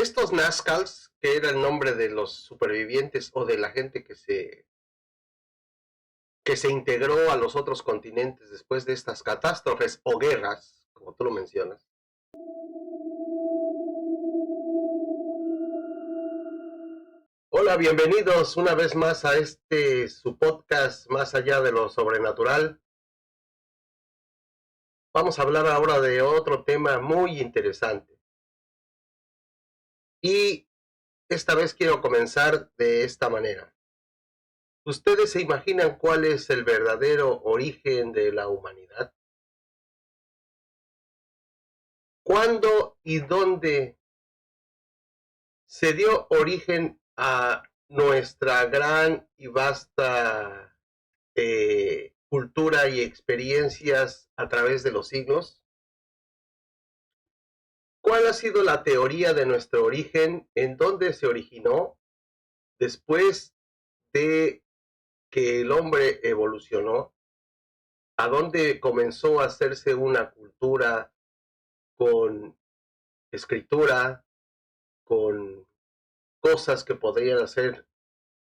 Estos Nazcals, que era el nombre de los supervivientes o de la gente que se integró a los otros continentes después de estas catástrofes o guerras, como tú lo mencionas. Hola, bienvenidos una vez más a su podcast Más allá de lo sobrenatural. Vamos a hablar ahora de otro tema muy interesante. Y esta vez quiero comenzar de esta manera. ¿Ustedes se imaginan cuál es el verdadero origen de la humanidad? ¿Cuándo y dónde se dio origen a nuestra gran y vasta cultura y experiencias a través de los siglos? ¿Cuál ha sido la teoría de nuestro origen? ¿En dónde se originó? Después de que el hombre evolucionó, ¿a dónde comenzó a hacerse una cultura con escritura, con cosas que podrían hacer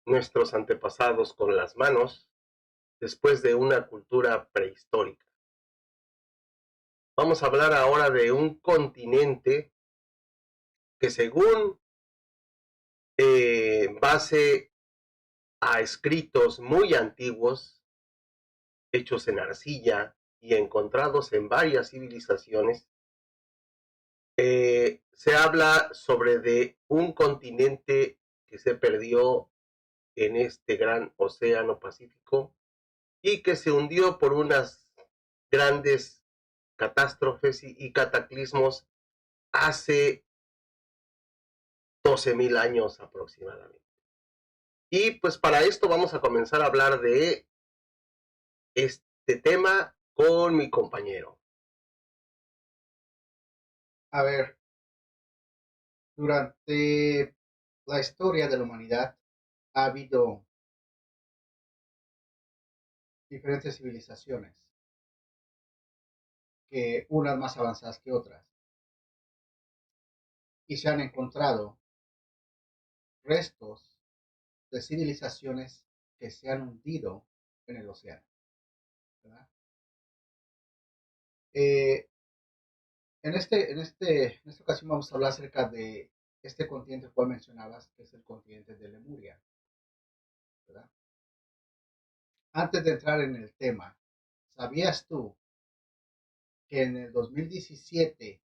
nuestros antepasados con las manos, después de una cultura prehistórica? Vamos a hablar ahora de un continente que, según base a escritos muy antiguos, hechos en arcilla y encontrados en varias civilizaciones, se habla sobre de un continente que se perdió en este gran océano Pacífico y que se hundió por unas grandes catástrofes y cataclismos hace 12.000 años aproximadamente. Y pues para esto vamos a comenzar a hablar de este tema con mi compañero. A ver, durante la historia de la humanidad ha habido diferentes civilizaciones, que unas más avanzadas que otras, y se han encontrado restos de civilizaciones que se han hundido en el océano, ¿verdad? Eh, en esta ocasión vamos a hablar acerca de este continente cual mencionabas, que es el continente de Lemuria, ¿verdad? Antes de entrar en el tema, ¿sabías tú que en el 2017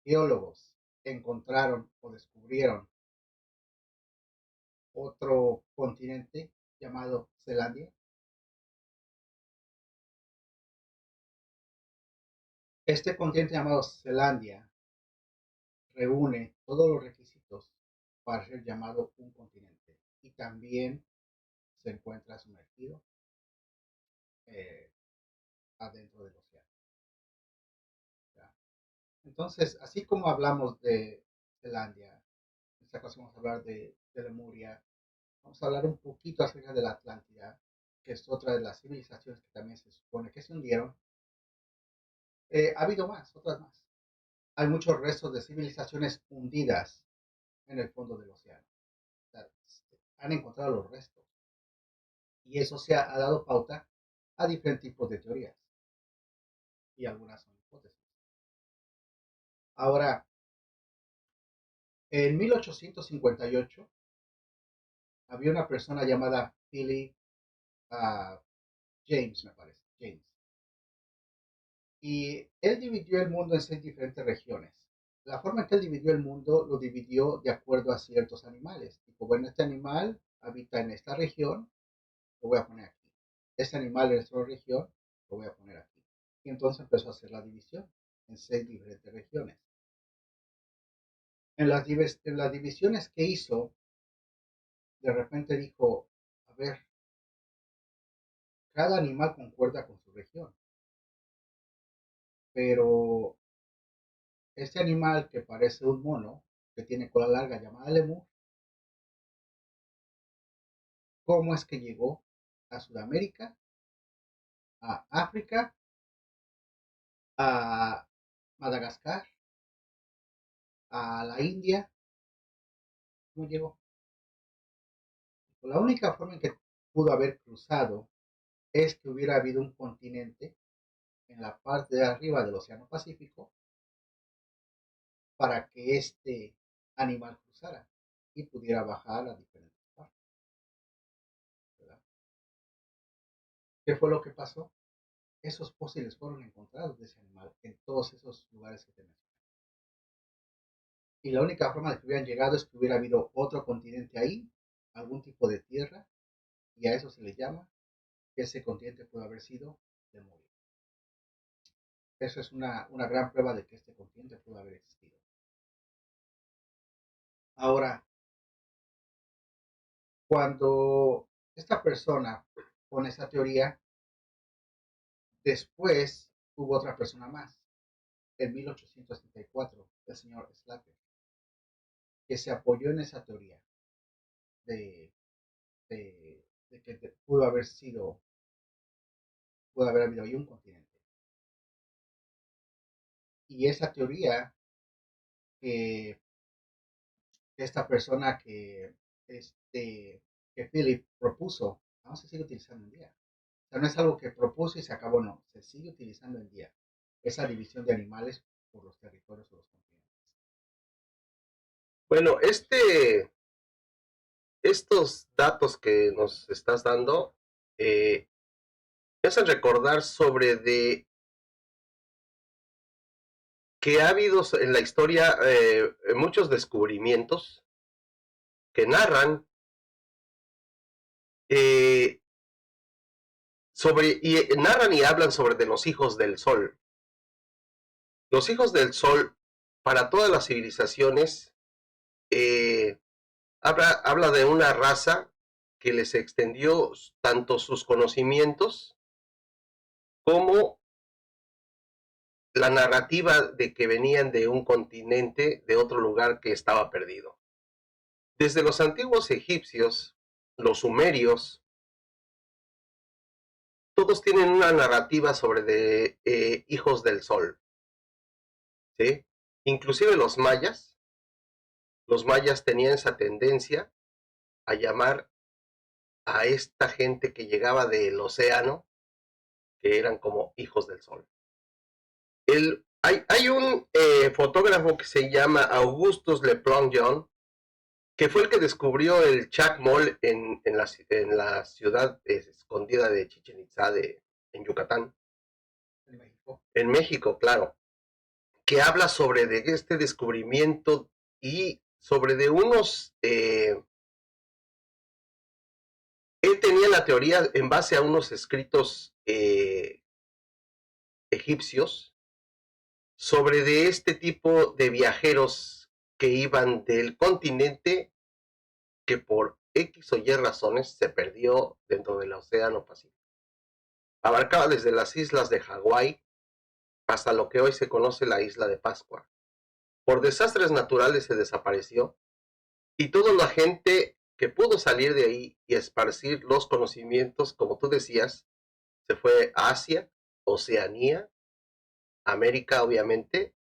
geólogos encontraron o descubrieron otro continente llamado Zelandia? Este continente llamado Zelandia reúne todos los requisitos para ser llamado un continente y también se encuentra sumergido eh, adentro del océano. ¿Ya? Entonces, así como hablamos de Zelandia, en esta ocasión vamos a hablar de Lemuria, vamos a hablar un poquito acerca de la Atlántida, que es otra de las civilizaciones que también se supone que se hundieron. Ha habido más, otras más. Hay muchos restos de civilizaciones hundidas en el fondo del océano. O sea, han encontrado los restos. Y eso se ha dado pauta a diferentes tipos de teorías. Y algunas son hipótesis. Ahora, en 1858 había una persona llamada Philip James, me parece. James. Y él dividió el mundo en 6 diferentes regiones. La forma en que él dividió el mundo lo dividió de acuerdo a ciertos animales. Tipo, bueno, este animal habita en esta región, lo voy a poner aquí. Este animal en esta región, lo voy a poner aquí. Y entonces empezó a hacer la división en 6 diferentes regiones. En las divisiones que hizo, de repente dijo, a ver, cada animal concuerda con su región, pero este animal que parece un mono, que tiene cola larga llamada lemur, ¿cómo es que llegó a Sudamérica, a África, a Madagascar a la India, ¿cómo llegó? La única forma en que pudo haber cruzado es que hubiera habido un continente en la parte de arriba del Océano Pacífico para que este animal cruzara y pudiera bajar a diferentes partes, ¿verdad? ¿Qué fue lo que pasó? Esos fósiles fueron encontrados de ese animal en todos esos lugares que te mencioné. Y la única forma de que hubieran llegado es que hubiera habido otro continente ahí, algún tipo de tierra, y a eso se le llama que ese continente pudo haber sido Lemuria. Eso es una gran prueba de que este continente pudo haber existido. Ahora, cuando esta persona pone esa teoría, después hubo otra persona más, en 1864, el señor Slater, que se apoyó en esa teoría de, de que pudo haber habido ahí un continente. Y esa teoría que esta persona que Philip propuso, aún se sigue utilizando en día. O sea, no es algo que propuso y se acabó, no, se sigue utilizando en día. Esa división de animales por los territorios o los continentes. Bueno, estos datos que nos estás dando me hacen recordar sobre de que ha habido en la historia muchos descubrimientos que narran eh, narran y hablan sobre de los hijos del sol. Los hijos del sol, para todas las civilizaciones, eh, habla de una raza que les extendió tanto sus conocimientos como la narrativa de que venían de un continente, de otro lugar que estaba perdido. Desde los antiguos egipcios, los sumerios, todos tienen una narrativa sobre de hijos del sol, ¿sí? Inclusive los mayas tenían esa tendencia a llamar a esta gente que llegaba del océano, que eran como hijos del sol. Hay un fotógrafo que se llama Augustus Le Plongeon, que fue el que descubrió el Chacmol en la ciudad escondida de Chichen Itza en Yucatán, En México. en México, claro, que habla sobre de este descubrimiento y sobre de unos... él tenía la teoría en base a unos escritos egipcios sobre de este tipo de viajeros que iban del continente que por X o Y razones se perdió dentro del Océano Pacífico. Abarcaba desde las islas de Hawái hasta lo que hoy se conoce la isla de Pascua. Por desastres naturales se desapareció y toda la gente que pudo salir de ahí y esparcir los conocimientos, como tú decías, se fue a Asia, Oceanía, América obviamente,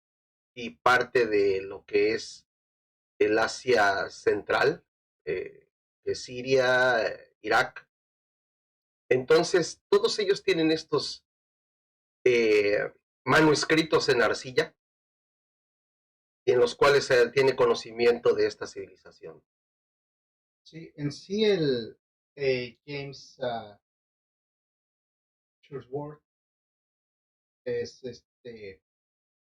y parte de lo que es el Asia Central, de Siria, Irak. Entonces, todos ellos tienen estos eh, manuscritos en arcilla y en los cuales se tiene conocimiento de esta civilización. Sí, en sí James Churchward es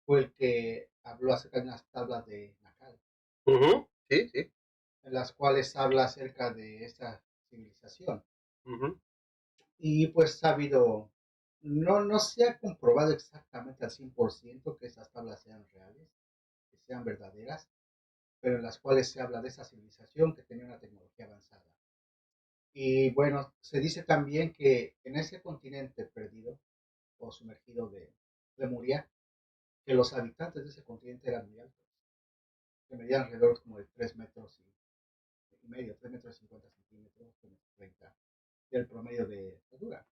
fue el que habló acerca de unas tablas de Nacal, Uh -huh. Sí, sí. en las cuales habla acerca de esta civilización. Uh -huh. Y pues ha habido, no se ha comprobado exactamente al 100% que esas tablas sean reales, que sean verdaderas, pero en las cuales se habla de esa civilización que tenía una tecnología avanzada. Y bueno, se dice también que en ese continente perdido o sumergido de Lemuria, que los habitantes de ese continente eran muy altos, que medían alrededor como de 3 metros y medio, 3 metros 50 centímetros, 3 metros 30, del promedio de altura.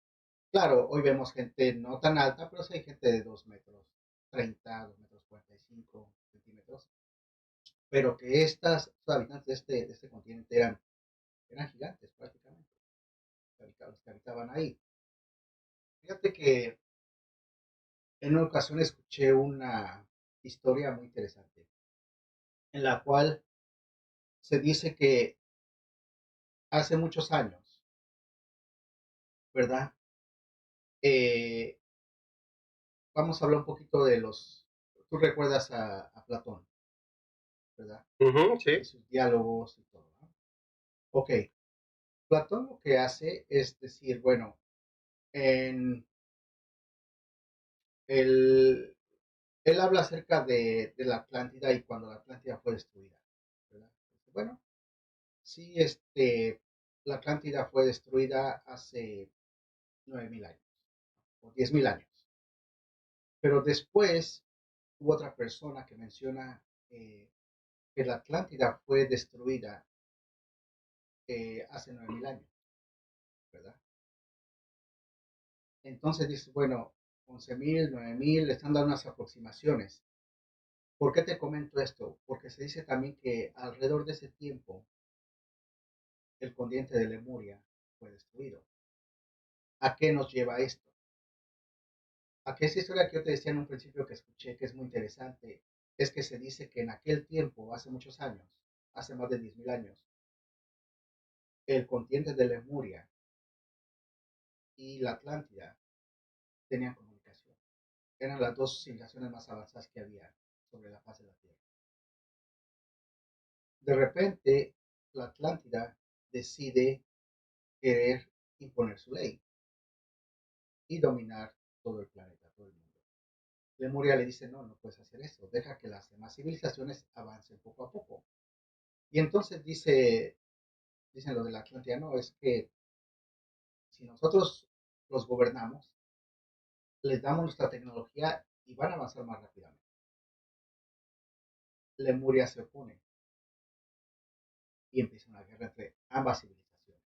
Claro, hoy vemos gente no tan alta, pero sí hay gente de 2 metros 30, 2 metros 45 centímetros. pero que estos habitantes de este continente eran gigantes prácticamente, los que habitaban ahí. Fíjate que en una ocasión escuché una historia muy interesante, en la cual se dice que hace muchos años, ¿verdad? Eh, vamos a hablar un poquito de tú recuerdas a Platón, ¿verdad? Ujú, Y sí. sus diálogos y todo, ¿no? Ok, Platón lo que hace es decir, bueno, en el, él habla acerca de la Atlántida y cuando la Atlántida fue destruida, ¿verdad? Bueno, sí, la Atlántida fue destruida hace 9.000 años o 10.000 años, pero después hubo otra persona que menciona que la Atlántida fue destruida hace 9.000 años, ¿verdad? Entonces dices, bueno, 11.000, 9.000, le están dando unas aproximaciones. ¿Por qué te comento esto? Porque se dice también que alrededor de ese tiempo el continente de Lemuria fue destruido. ¿A qué nos lleva esto? A que esa historia que yo te decía en un principio que escuché, que es muy interesante, es que se dice que en aquel tiempo, hace muchos años, hace más de 10.000 años, el continente de Lemuria y la Atlántida tenían comunicación. Eran las dos civilizaciones más avanzadas que había sobre la faz de la Tierra. De repente, la Atlántida decide querer imponer su ley y dominar todo el planeta, todo el mundo. Lemuria le dice, no, no puedes hacer eso, deja que las demás civilizaciones avancen poco a poco. Y entonces dicen lo de la Atlántida, no, es que si nosotros los gobernamos, les damos nuestra tecnología y van a avanzar más rápidamente. Lemuria se opone y empieza una guerra entre ambas civilizaciones.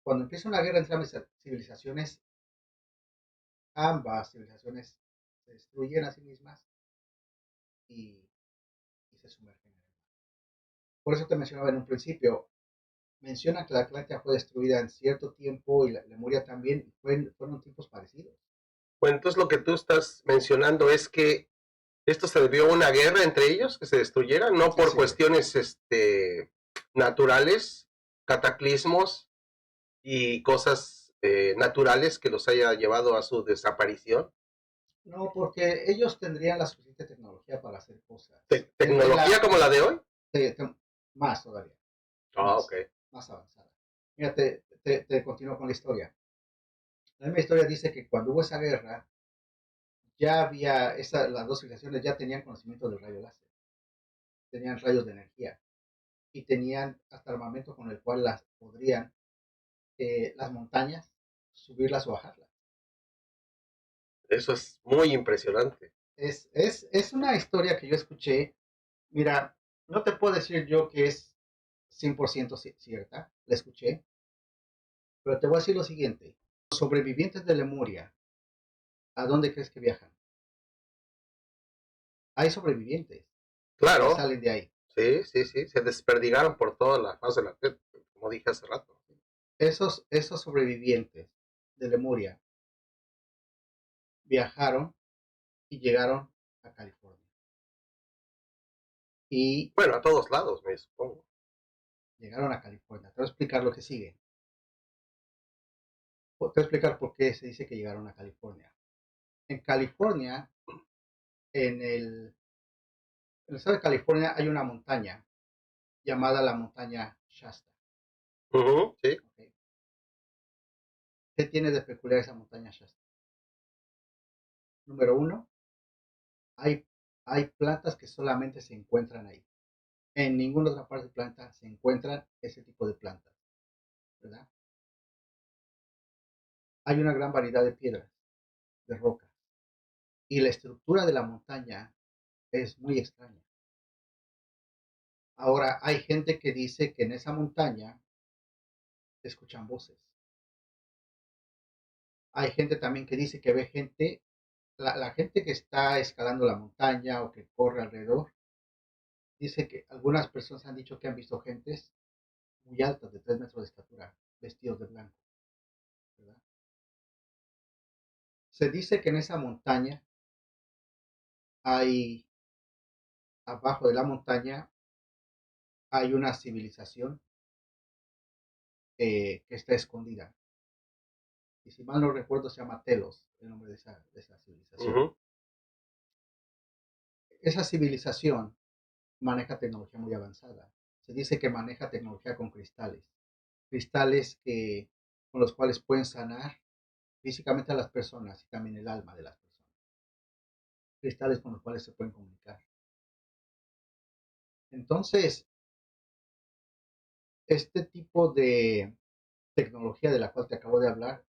Cuando empieza una guerra entre ambas civilizaciones, ambas civilizaciones se destruyen a sí mismas y, y se sumergen en el mar. Por eso te mencionaba en un principio, menciona que la Atlántida fue destruida en cierto tiempo y la Lemuria también, y fueron tiempos parecidos. Bueno, entonces lo que tú estás mencionando es que esto se debió a una guerra entre ellos, que se destruyeran, no por Así es. cuestiones naturales, cataclismos y cosas naturales que los haya llevado a su desaparición. No, porque ellos tendrían la suficiente tecnología para hacer cosas. ¿Tecnología como la de hoy? Te- te- Más todavía, Ah, ok. más avanzada. Mira, te continúo con la historia. La misma historia dice que cuando hubo esa guerra, ya las dos civilizaciones ya tenían conocimiento del rayo láser, tenían rayos de energía y tenían hasta armamento con el cual podrían las montañas subirlas o bajarlas. Eso es muy impresionante. Es una historia que yo escuché. Mira, no te puedo decir yo que es 100% cierta, la escuché, pero te voy a decir lo siguiente. Los sobrevivientes de Lemuria, ¿a dónde crees que viajan? Hay sobrevivientes que Claro, salen de ahí. sí, sí, sí, se desperdigaron por toda la faz de la tierra, como dije hace rato. Esos sobrevivientes de Lemuria viajaron y llegaron a California. Y Bueno, a todos lados, me supongo. llegaron a California. Te voy a explicar lo que sigue. Te voy a explicar por qué se dice que llegaron a California. En California, en el estado de California hay una montaña llamada la montaña Shasta. Sí. ¿Ok? ¿Qué tiene de peculiar esa montaña Shasta? Número uno, hay, hay plantas que solamente se encuentran ahí. En ninguna otra parte del planeta se encuentran ese tipo de plantas, ¿verdad? Hay una gran variedad de piedras, de rocas, y la estructura de la montaña es muy extraña. Ahora, hay gente que dice que en esa montaña se escuchan voces. Hay gente también que dice que ve gente, la gente que está escalando la montaña o que corre alrededor, Dice que algunas personas han dicho que han visto gentes muy altas, de 3 metros de estatura, vestidos de blanco, ¿verdad? Se dice que en esa montaña hay, abajo de la montaña, hay una civilización que está escondida. Y si mal no recuerdo, se llama Telos, el nombre de esa civilización. Ujú. Esa civilización maneja tecnología muy avanzada. Se dice que maneja tecnología con cristales. Cristales con los cuales pueden sanar físicamente a las personas y también el alma de las personas. Cristales con los cuales se pueden comunicar. Entonces, este tipo de tecnología de la cual te acabo de hablar,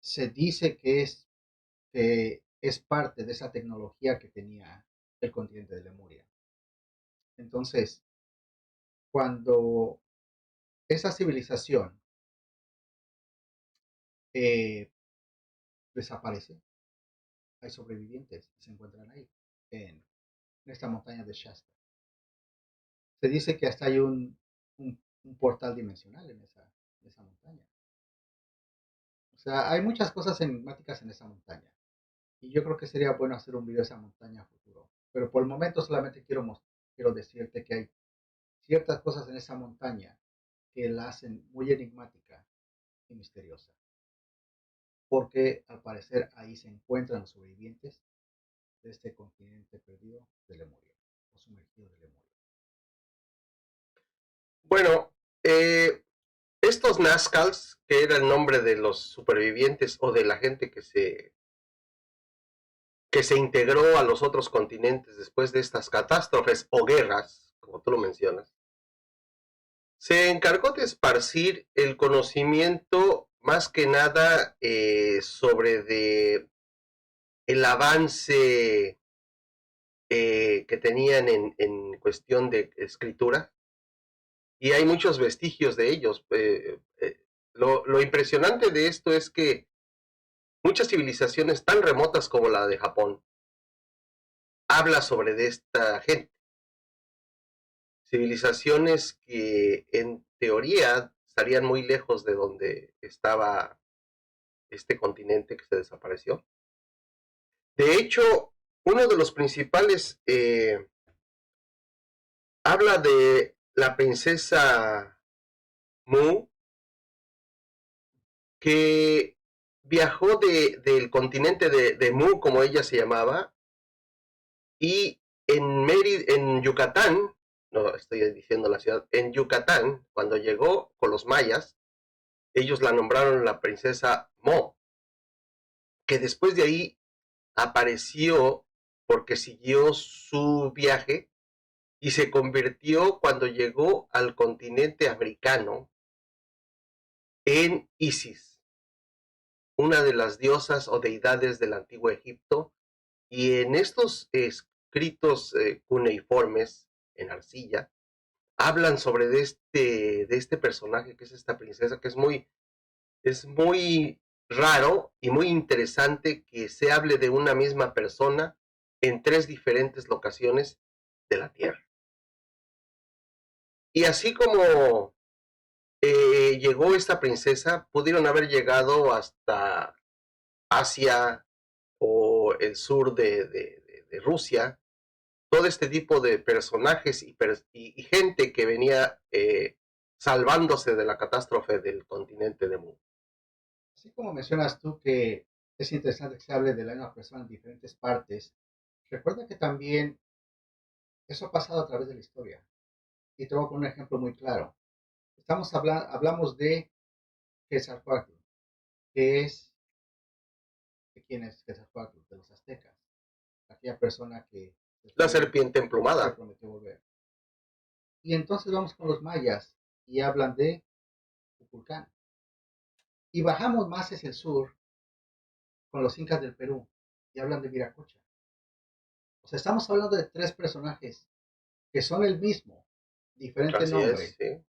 se dice que es parte de esa tecnología que tenía el continente de Lemuria. Entonces, cuando esa civilización eh, desaparece, hay sobrevivientes que se encuentran ahí, en, en esta montaña de Shasta. Se dice que hasta hay un portal dimensional en esa montaña. O sea, hay muchas cosas enigmáticas en esa montaña. Y yo creo que sería bueno hacer un video de esa montaña a futuro. Pero por el momento solamente quiero decirte que hay ciertas cosas en esa montaña que la hacen muy enigmática y misteriosa. Porque al parecer ahí se encuentran los sobrevivientes de este continente perdido de Lemuria, o sumergido de Lemuria. Bueno, estos Nazcals, que era el nombre de los supervivientes o de la gente que se integró a los otros continentes después de estas catástrofes o guerras, como tú lo mencionas, se encargó de esparcir el conocimiento más que nada sobre el avance que tenían en cuestión de escritura, y hay muchos vestigios de ellos. Lo impresionante de esto es que muchas civilizaciones tan remotas como la de Japón habla sobre de esta gente. Civilizaciones que en teoría estarían muy lejos de donde estaba este continente que se desapareció. De hecho, uno de los principales habla de la princesa Mu, que viajó del continente de Mu, como ella se llamaba, y en Yucatán, no estoy diciendo la ciudad, en Yucatán, cuando llegó con los mayas, ellos la nombraron la princesa Mo, que después de ahí apareció porque siguió su viaje y se convirtió cuando llegó al continente africano en Isis, una de las diosas o deidades del antiguo Egipto, y en estos escritos cuneiformes en arcilla hablan sobre de este personaje que es esta princesa, que es muy raro y muy interesante que se hable de una misma persona en tres diferentes locaciones de la Tierra. Y así como llegó esta princesa, pudieron haber llegado hasta Asia o el sur de Rusia, todo este tipo de personajes y gente que venía salvándose de la catástrofe del continente de Mu. Así como mencionas tú que es interesante que se hable de la misma persona en diferentes partes, recuerda que también eso ha pasado a través de la historia. Y te voy a poner un ejemplo muy claro. Hablamos de Quetzalcóatl, que es de quién es Quetzalcóatl, de los aztecas, aquella persona que La después serpiente se emplumada. prometió volver. Y entonces vamos con los mayas y hablan de Kukulcán. Y bajamos más hacia el sur con los incas del Perú y hablan de Viracocha. O sea, estamos hablando de tres personajes que son el mismo, diferente Así es, nombre, sí.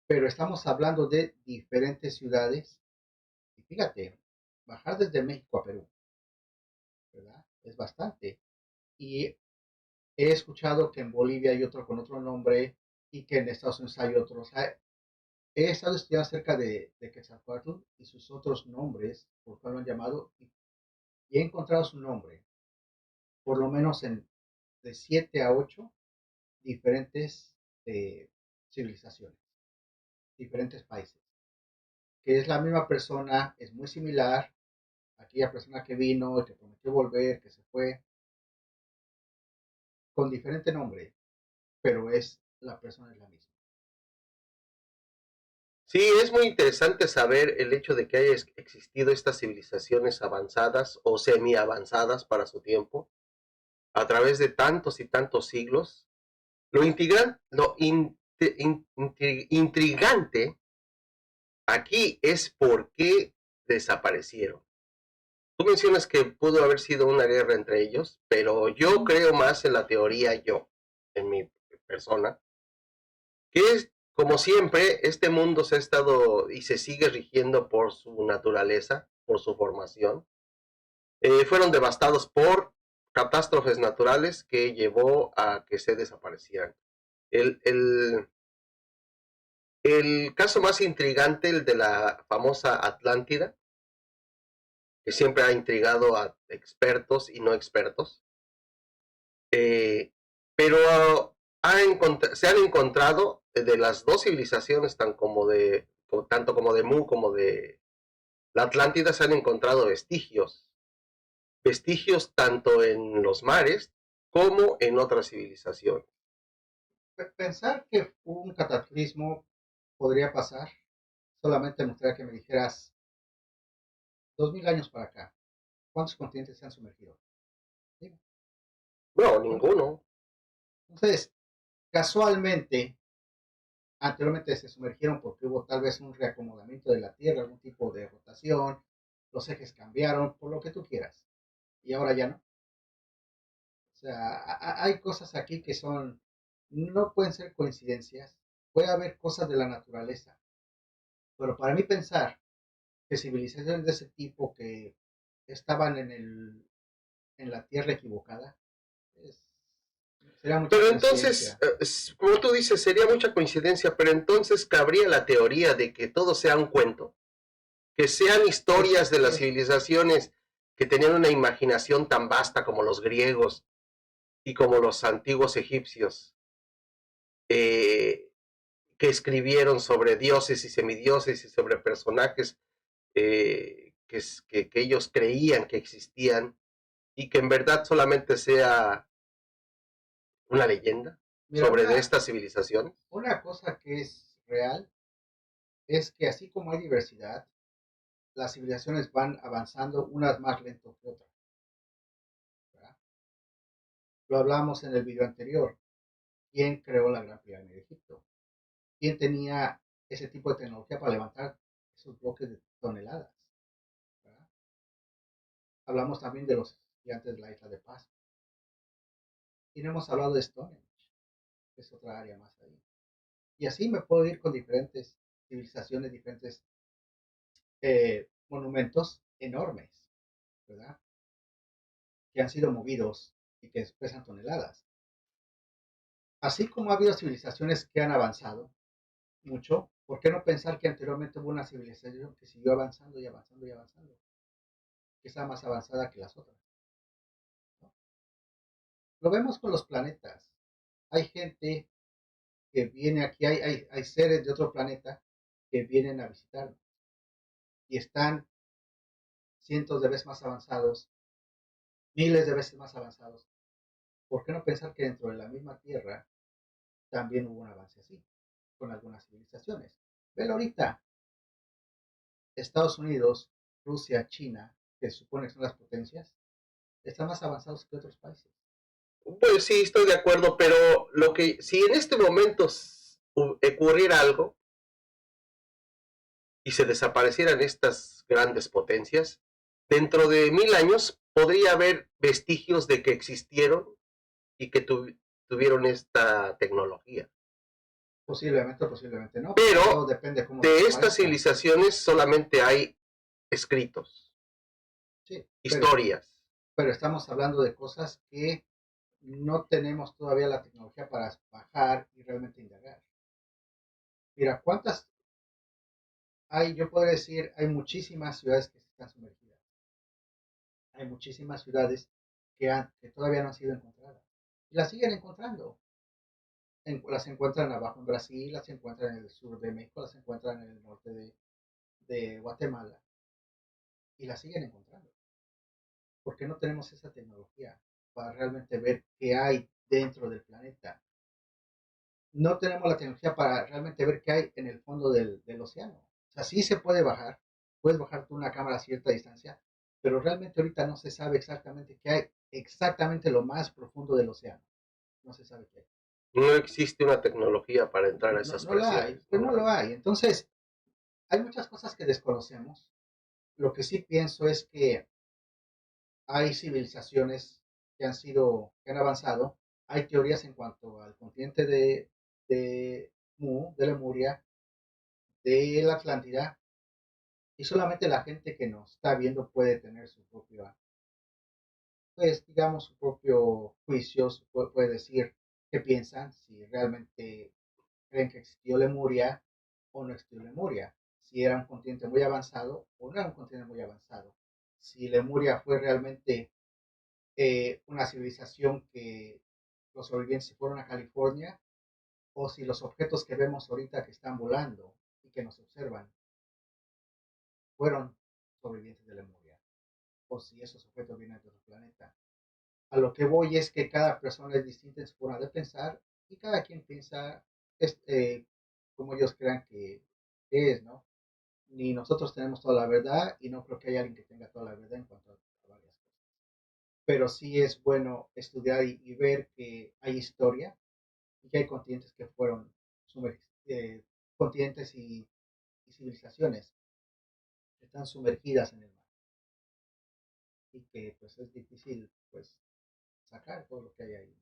pero estamos hablando de diferentes ciudades. Y fíjate, bajar desde México a Perú, ¿verdad? Es bastante. Y He escuchado que en Bolivia hay otro con otro nombre y que en Estados Unidos hay otros. He estado estudiando acerca de Quetzalcóatl y sus otros nombres, por cual lo han llamado, y he encontrado su nombre, por lo menos en de 7 a 8 diferentes civilizaciones, diferentes países, que es la misma persona, es muy similar a aquella persona que vino, que prometió volver, que se fue, con diferente nombre, pero es la persona es la misma. Sí, es muy interesante saber el hecho de que haya existido estas civilizaciones avanzadas o semi avanzadas para su tiempo a través de tantos y tantos siglos. Lo intrigante aquí es por qué desaparecieron. Tú mencionas que pudo haber sido una guerra entre ellos, pero yo creo más en la teoría en mi persona, que es como siempre, este mundo se ha estado y se sigue rigiendo por su naturaleza, por su formación. Fueron devastados por catástrofes naturales que llevó a que se desaparecieran. El, el, el caso más intrigante, el de la famosa Atlántida, que siempre ha intrigado a expertos y no expertos, eh, pero se han encontrado de las dos civilizaciones, tanto como de Mu como de la Atlántida, se han encontrado vestigios tanto en los mares como en otras civilizaciones. Pensar que un cataclismo podría pasar, solamente me gustaría que me dijeras 2000 años para acá, ¿cuántos continentes se han sumergido? Dime, No, ¿cuántos? ninguno. Entonces, casualmente, anteriormente se sumergieron porque hubo tal vez un reacomodamiento de la Tierra, algún tipo de rotación, los ejes cambiaron, por lo que tú quieras, y ahora ya no. O sea, hay cosas aquí que no pueden ser coincidencias, puede haber cosas de la naturaleza, pero para mí pensar que civilizaciones de ese tipo que estaban en la Tierra equivocada, es, sería mucha Pero entonces, coincidencia. como tú dices, sería mucha coincidencia, pero entonces cabría la teoría de que todo sea un cuento, que sean historias de las Es, civilizaciones que tenían una imaginación tan vasta como los griegos y como los antiguos egipcios, eh, que escribieron sobre dioses y semidioses y sobre personajes que ellos creían que existían y que en verdad solamente sea una leyenda mira, sobre de estas civilizaciones. una cosa que es real es que así como hay diversidad, las civilizaciones van avanzando unas más lento que otras, ¿verdad? Lo hablamos en el video anterior. ¿Quién creó la Gran Pirámide de Egipto? ¿Quién tenía ese tipo de tecnología para levantar esos bloques de toneladas? ¿Verdad? Hablamos también de los gigantes de la isla de Pascua. Y no hemos hablado de Stonehenge, que es otra área más ahí. Y así me puedo ir con diferentes civilizaciones, diferentes monumentos enormes, ¿verdad? Que han sido movidos y que pesan toneladas. Así como ha habido civilizaciones que han avanzado mucho, ¿por qué no pensar que anteriormente hubo una civilización que siguió avanzando y avanzando y avanzando, que está más avanzada que las otras? ¿No? Lo vemos con los planetas. Hay gente que viene aquí, hay seres de otro planeta que vienen a visitarnos y están cientos de veces más avanzados, miles de veces más avanzados. ¿Por qué no pensar que dentro de la misma Tierra también hubo un avance así, con algunas civilizaciones? Velo ahorita, Estados Unidos, Rusia, China, que se supone que son las potencias, están más avanzados que otros países. Pues sí, estoy de acuerdo, pero si en este momento ocurriera algo y se desaparecieran estas grandes potencias, dentro de 1000 años podría haber vestigios de que existieron y que tuvieron esta tecnología. Posiblemente, posiblemente no, pero todo Pero depende de cómo de estas desaparezcan. civilizaciones solamente hay escritos, Sí, historias. pero estamos hablando de cosas que no tenemos todavía la tecnología para bajar y realmente indagar. Mira, ¿cuántas hay? Yo puedo decir, hay muchísimas ciudades que están sumergidas. Hay muchísimas ciudades que todavía no han sido encontradas. Y las siguen encontrando. Las encuentran abajo en Brasil, las encuentran en el sur de México, las encuentran en el norte de Guatemala. Y las siguen encontrando. Porque no tenemos esa tecnología para realmente ver qué hay dentro del planeta. No tenemos la tecnología para realmente ver qué hay en el fondo del océano. O sea, sí se puede bajar, puedes bajar tú una cámara a cierta distancia, pero realmente ahorita no se sabe exactamente qué hay, exactamente lo más profundo del océano. No se sabe qué hay. No existe una tecnología para entrar a No, esas no lo hay, presiones, pues no ¿no? lo hay. Entonces, hay muchas cosas que desconocemos. Lo que sí pienso es que hay civilizaciones que han avanzado. Hay teorías en cuanto al continente de Mu, de Lemuria, de la Atlántida, y solamente la gente que nos está viendo puede tener su propio, pues digamos, su propio juicio, puede decir qué piensan, si realmente creen que existió Lemuria o no existió Lemuria, si era un continente muy avanzado o no era un continente muy avanzado, si Lemuria fue realmente una civilización que los sobrevivientes se fueron a California, o si los objetos que vemos ahorita que están volando y que nos observan fueron sobrevivientes de Lemuria, o si esos objetos vienen de otro planeta. A lo que voy es que cada persona es distinta en su forma de pensar y cada quien piensa como ellos crean que es, ¿no? Ni nosotros tenemos toda la verdad y no creo que haya alguien que tenga toda la verdad en cuanto a varias cosas. Pero sí es bueno estudiar y ver que hay historia y que hay continentes que fueron continentes y civilizaciones que están sumergidas en el mar y que pues es difícil pues sacar todo lo que hay ahí.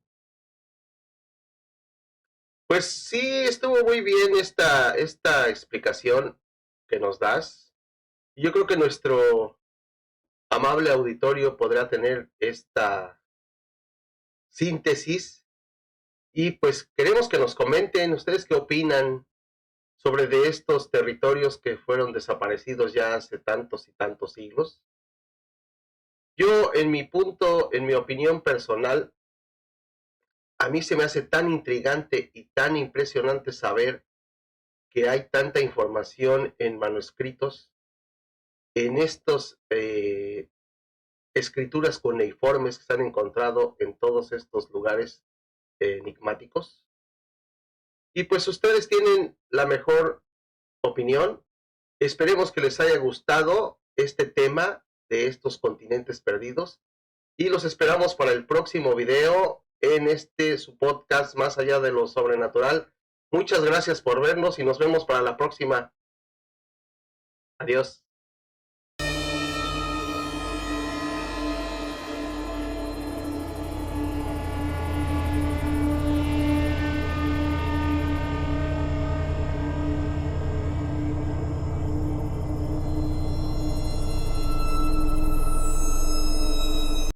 Pues sí, estuvo muy bien esta explicación que nos das. Yo creo que nuestro amable auditorio podrá tener esta síntesis y pues queremos que nos comenten ustedes qué opinan sobre de estos territorios que fueron desaparecidos ya hace tantos y tantos siglos. Yo, en mi opinión personal, a mí se me hace tan intrigante y tan impresionante saber que hay tanta información en manuscritos, en estos escrituras cuneiformes que se han encontrado en todos estos lugares enigmáticos. Y pues ustedes tienen la mejor opinión. Esperemos que les haya gustado este tema de estos continentes perdidos y los esperamos para el próximo video en este su podcast Más allá de lo sobrenatural. Muchas gracias por vernos y nos vemos para la próxima. Adiós.